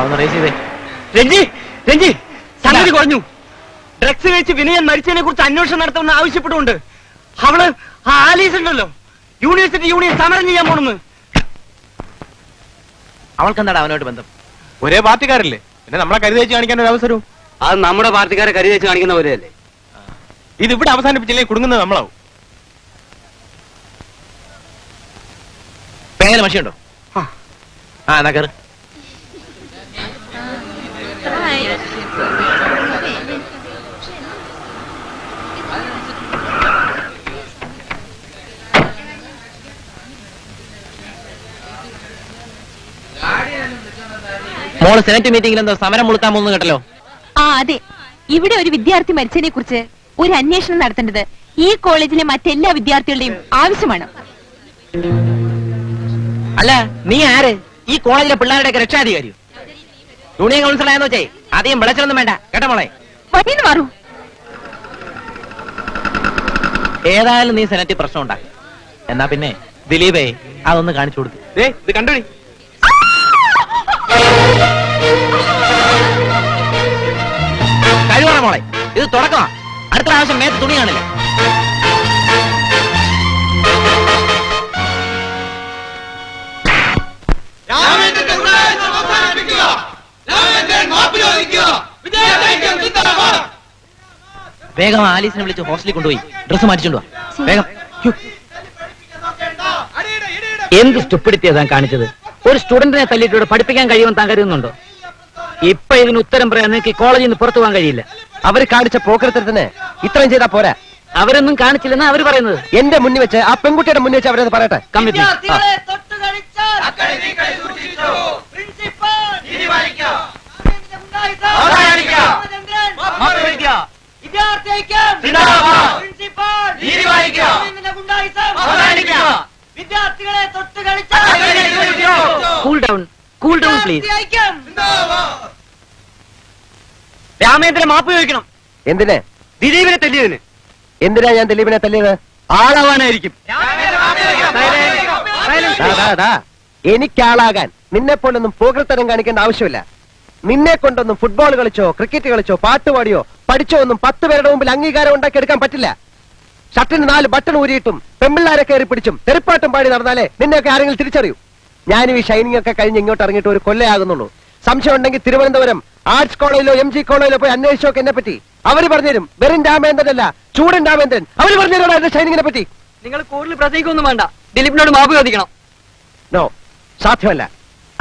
ഒന്ന് റേസ് ചെയ്തേ. രഞ്ജി രഞ്ജി സംഗതി കുറഞ്ഞു. ഡ്രഗ്സ് കഴിച്ച് വിനയൻ മരിച്ചതിനെ കുറിച്ച് അന്വേഷണം നടത്തുമെന്ന് ആവശ്യപ്പെട്ടുകൊണ്ട് അവള് ആലീസ് ഉണ്ടല്ലോ യൂണിവേഴ്സിറ്റി യൂണിയൻ സമരം ചെയ്യാൻ പോണെന്ന്. അവൾക്ക് എന്താടാ അവനോട്ട് ബന്ധം? ഒരേ പാർട്ടിക്കാരല്ലേ, പിന്നെ നമ്മളെ കരുതേച്ച് കാണിക്കാൻ ഒരു അവസരവും. അത് നമ്മുടെ പാർട്ടിക്കാരെ കരുതേച്ച് കാണിക്കുന്ന പോലെയല്ലേ. ഇത് ഇവിടെ അവസാനിപ്പിച്ചില്ലേ കുടുങ്ങുന്നത് നമ്മളാവും. പേങ്ങല മഷിയുണ്ടോ? എന്നാ കയറ്. മോള് സെനറ്റ് മീറ്റിംഗിൽ എന്തോ സമരം മുളുക്കാൻ പോകുന്നു കേട്ടല്ലോ. അതെ, ഇവിടെ ഒരു വിദ്യാർത്ഥി മരിച്ചതിനെ കുറിച്ച് ഒരു അന്വേഷണം നടത്തേണ്ടത് ഈ കോളേജിലെ മറ്റെല്ലാ വിദ്യാർത്ഥികളുടെയും ആവശ്യമാണ്. അല്ല, നീ ആര്? ഈ കോളേജിലെ പിള്ളേരുടെയൊക്കെ രക്ഷാധികാരിയോ? യൂണിയൻ കൗൺസിലറായെന്ന് വെച്ചേ അധികം വിളച്ചിലൊന്നും വേണ്ട കേട്ടോ മോളെ. വഴിന്ന് മാറൂ. ഏതായാലും നീ സെനറ്റിൽ പ്രശ്നം ഉണ്ടാക്കും. എന്നാ പിന്നെ ദിലീപേ അതൊന്ന് കാണിച്ചു കൊടുത്തു. ഇത് കണ്ടോടി. കഴിവാണ് മോളെ, ഇത് തുടക്കമാ. അടുത്ത പ്രാവശ്യം മേത്ത് തുണി കാണില്ല. വേഗം ആലീസിനെ വിളിച്ച് ഹോസ്റ്റലിൽ കൊണ്ടുപോയി ഡ്രസ് മാറ്റിച്ചുണ്ടോ വേഗം. എന്ത് സ്റ്റുപ്പിഡിറ്റിയാ താൻ കാണിച്ചത്? ഒരു സ്റ്റുഡന്റിനെ തല്ലിയിട്ട് പഠിപ്പിക്കാൻ കഴിയുമെന്ന് താൻ കരുതുന്നുണ്ടോ? ഇപ്പൊ ഇതിന് ഉത്തരം പറയാൻ നിങ്ങൾക്ക് കോളേജിൽ നിന്ന് പുറത്തു പോകാൻ കഴിയില്ല. അവർ കാണിച്ച പോക്കരത്തിന് ഇത്രയും ചെയ്താ പോരാ. അവരൊന്നും കാണിച്ചില്ലെന്നാ അവര് പറയുന്നത്. എന്റെ മുന്നിൽ വെച്ച്, ആ പെൺകുട്ടിയുടെ മുന്നിൽ വെച്ച് അവരത് പറയട്ടെ. Committee cool down, cool down please. Ramendran മാപ്പ് ചോദിക്കണം. എന്തിന്? ദിലീപിനെ തല്ലിയതിന്. എന്തിനാ ഞാൻ ദിലീപിനെ തല്ലിയത്? ആളാവാനായിരിക്കും. എനിക്കാളാകാൻ നിന്നെ പോലൊന്നും പോകൃത്തരം കാണിക്കേണ്ട ആവശ്യമില്ല. നിന്നെ കൊണ്ടൊന്നും ഫുട്ബോൾ കളിച്ചോ ക്രിക്കറ്റ് കളിച്ചോ പാട്ടുപാടിയോ പഠിച്ചോ ഒന്നും 10 പേരുടെ മുമ്പിൽ അംഗീകാരം ഉണ്ടാക്കി എടുക്കാൻ പറ്റില്ല. ഷർട്ടിന് 4 ബട്ടൺ ഊരിയിട്ടും പെമ്പിള്ളാരെ കയറി പിടിച്ചും തെറിപ്പാട്ടും പാടി നടന്നാലേ നിന്നെയൊക്കെ ആരെങ്കിലും തിരിച്ചറിയൂ. ഞാനും ഈ ഷൈനിങ് ഒക്കെ കഴിഞ്ഞ് ഇങ്ങോട്ട് ഇറങ്ങിയിട്ട് ഒരു കൊല്ലയാകുന്നുള്ളൂ. സംശയം ഉണ്ടെങ്കിൽ തിരുവനന്തപുരം ആർട്സ് കോളേജിലോ MG കോളേജിലോ പോയി അന്വേഷിച്ചോക്കെ എന്നെ പറ്റി. അവര് പറഞ്ഞുതരും. വെറും രാമേന്ദ്രനല്ല, ചൂടൻ രാമേന്ദ്രൻ. അവര് പറഞ്ഞുതരണം എന്റെ ഷൈനിങ്ങിനെ പറ്റി. നിങ്ങൾ കൂടുതൽ പ്രസംഗിക്കൊന്നും വേണ്ട. ദിലീപിനോട് മാപ്പ് ചോദിക്കണം. നോ, സാധ്യമല്ല.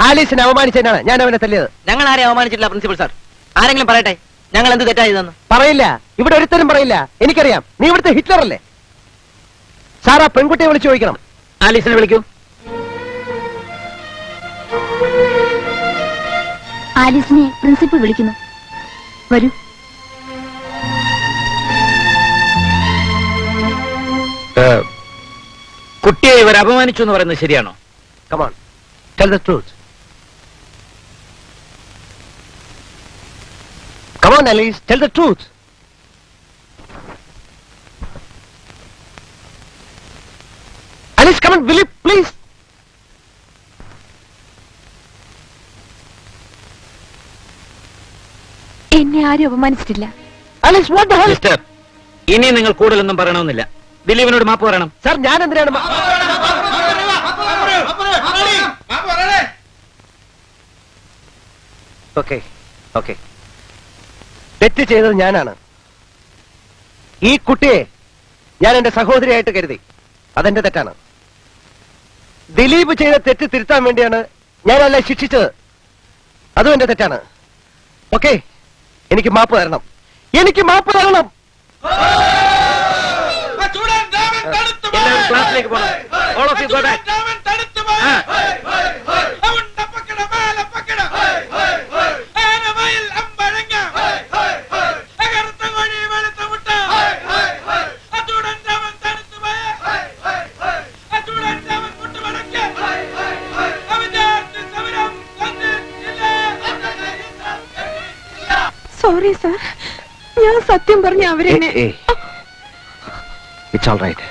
ആലീസിനെ അവമാനിച്ചതിനാണ് ഞാൻ അവനെ തല്ലിയത്. ഞങ്ങൾ ആരെയും അവമാനിച്ചിട്ടില്ല പ്രിൻസിപ്പൽ സാർ. ആരെങ്കിലും പറയട്ടെ ഞങ്ങൾ എന്ത് തെറ്റായതെന്ന്. പറയില്ല, ഇവിടെ ഒരുത്തരും പറയില്ല. എനിക്കറിയാം, നീ ഇവിടുത്തെ ഹിറ്റ്ലർ അല്ലേ. സാർ, ആ പെൺകുട്ടിയെ വിളിച്ചു ചോദിക്കണം. ആലീസിനെ വിളിക്കൂ. ആലീസിനെ പ്രിൻസിപ്പൽ വിളിക്കുന്നു. വരൂ. കുട്ടിയെ ഇവർ അപമാനിച്ചു എന്ന് പറയുന്നത് ശരിയാണോ? Come on, tell the truth. Come on, Alice, tell the truth. Alice, come on, will you please? എന്നെ ആരും അപമാനിച്ചിട്ടില്ല. Alice, what the hell? Mister, ഇനി നിങ്ങൾ കൂടുതലൊന്നും പറയണമെന്നില്ല. ദിലീപിനോട് മാപ്പ് പറയണം. സാർ, ഞാൻ എന്തിനാണ് ഓക്കെ ഓക്കെ തെറ്റ് ചെയ്തത് ഞാനാണ്. ഈ കുട്ടിയെ ഞാൻ എന്റെ സഹോദരിയായിട്ട് കരുതി. അതെന്റെ തെറ്റാണ്. ദിലീപ് ചെയ്ത തെറ്റ് തിരുത്താൻ വേണ്ടിയാണ് ഞാനല്ല ശിക്ഷിച്ചത്. അതും എന്റെ തെറ്റാണ്. ഓക്കെ, എനിക്ക് മാപ്പ് തരണം. എനിക്ക് മാപ്പ് തരണം. എല്ലാവരും ക്ലാസ്സിലേക്ക് പോകണം. All of you go back. Sorry sir, ഞാൻ സത്യം പറഞ്ഞ അവരെന്നെ. It's all right.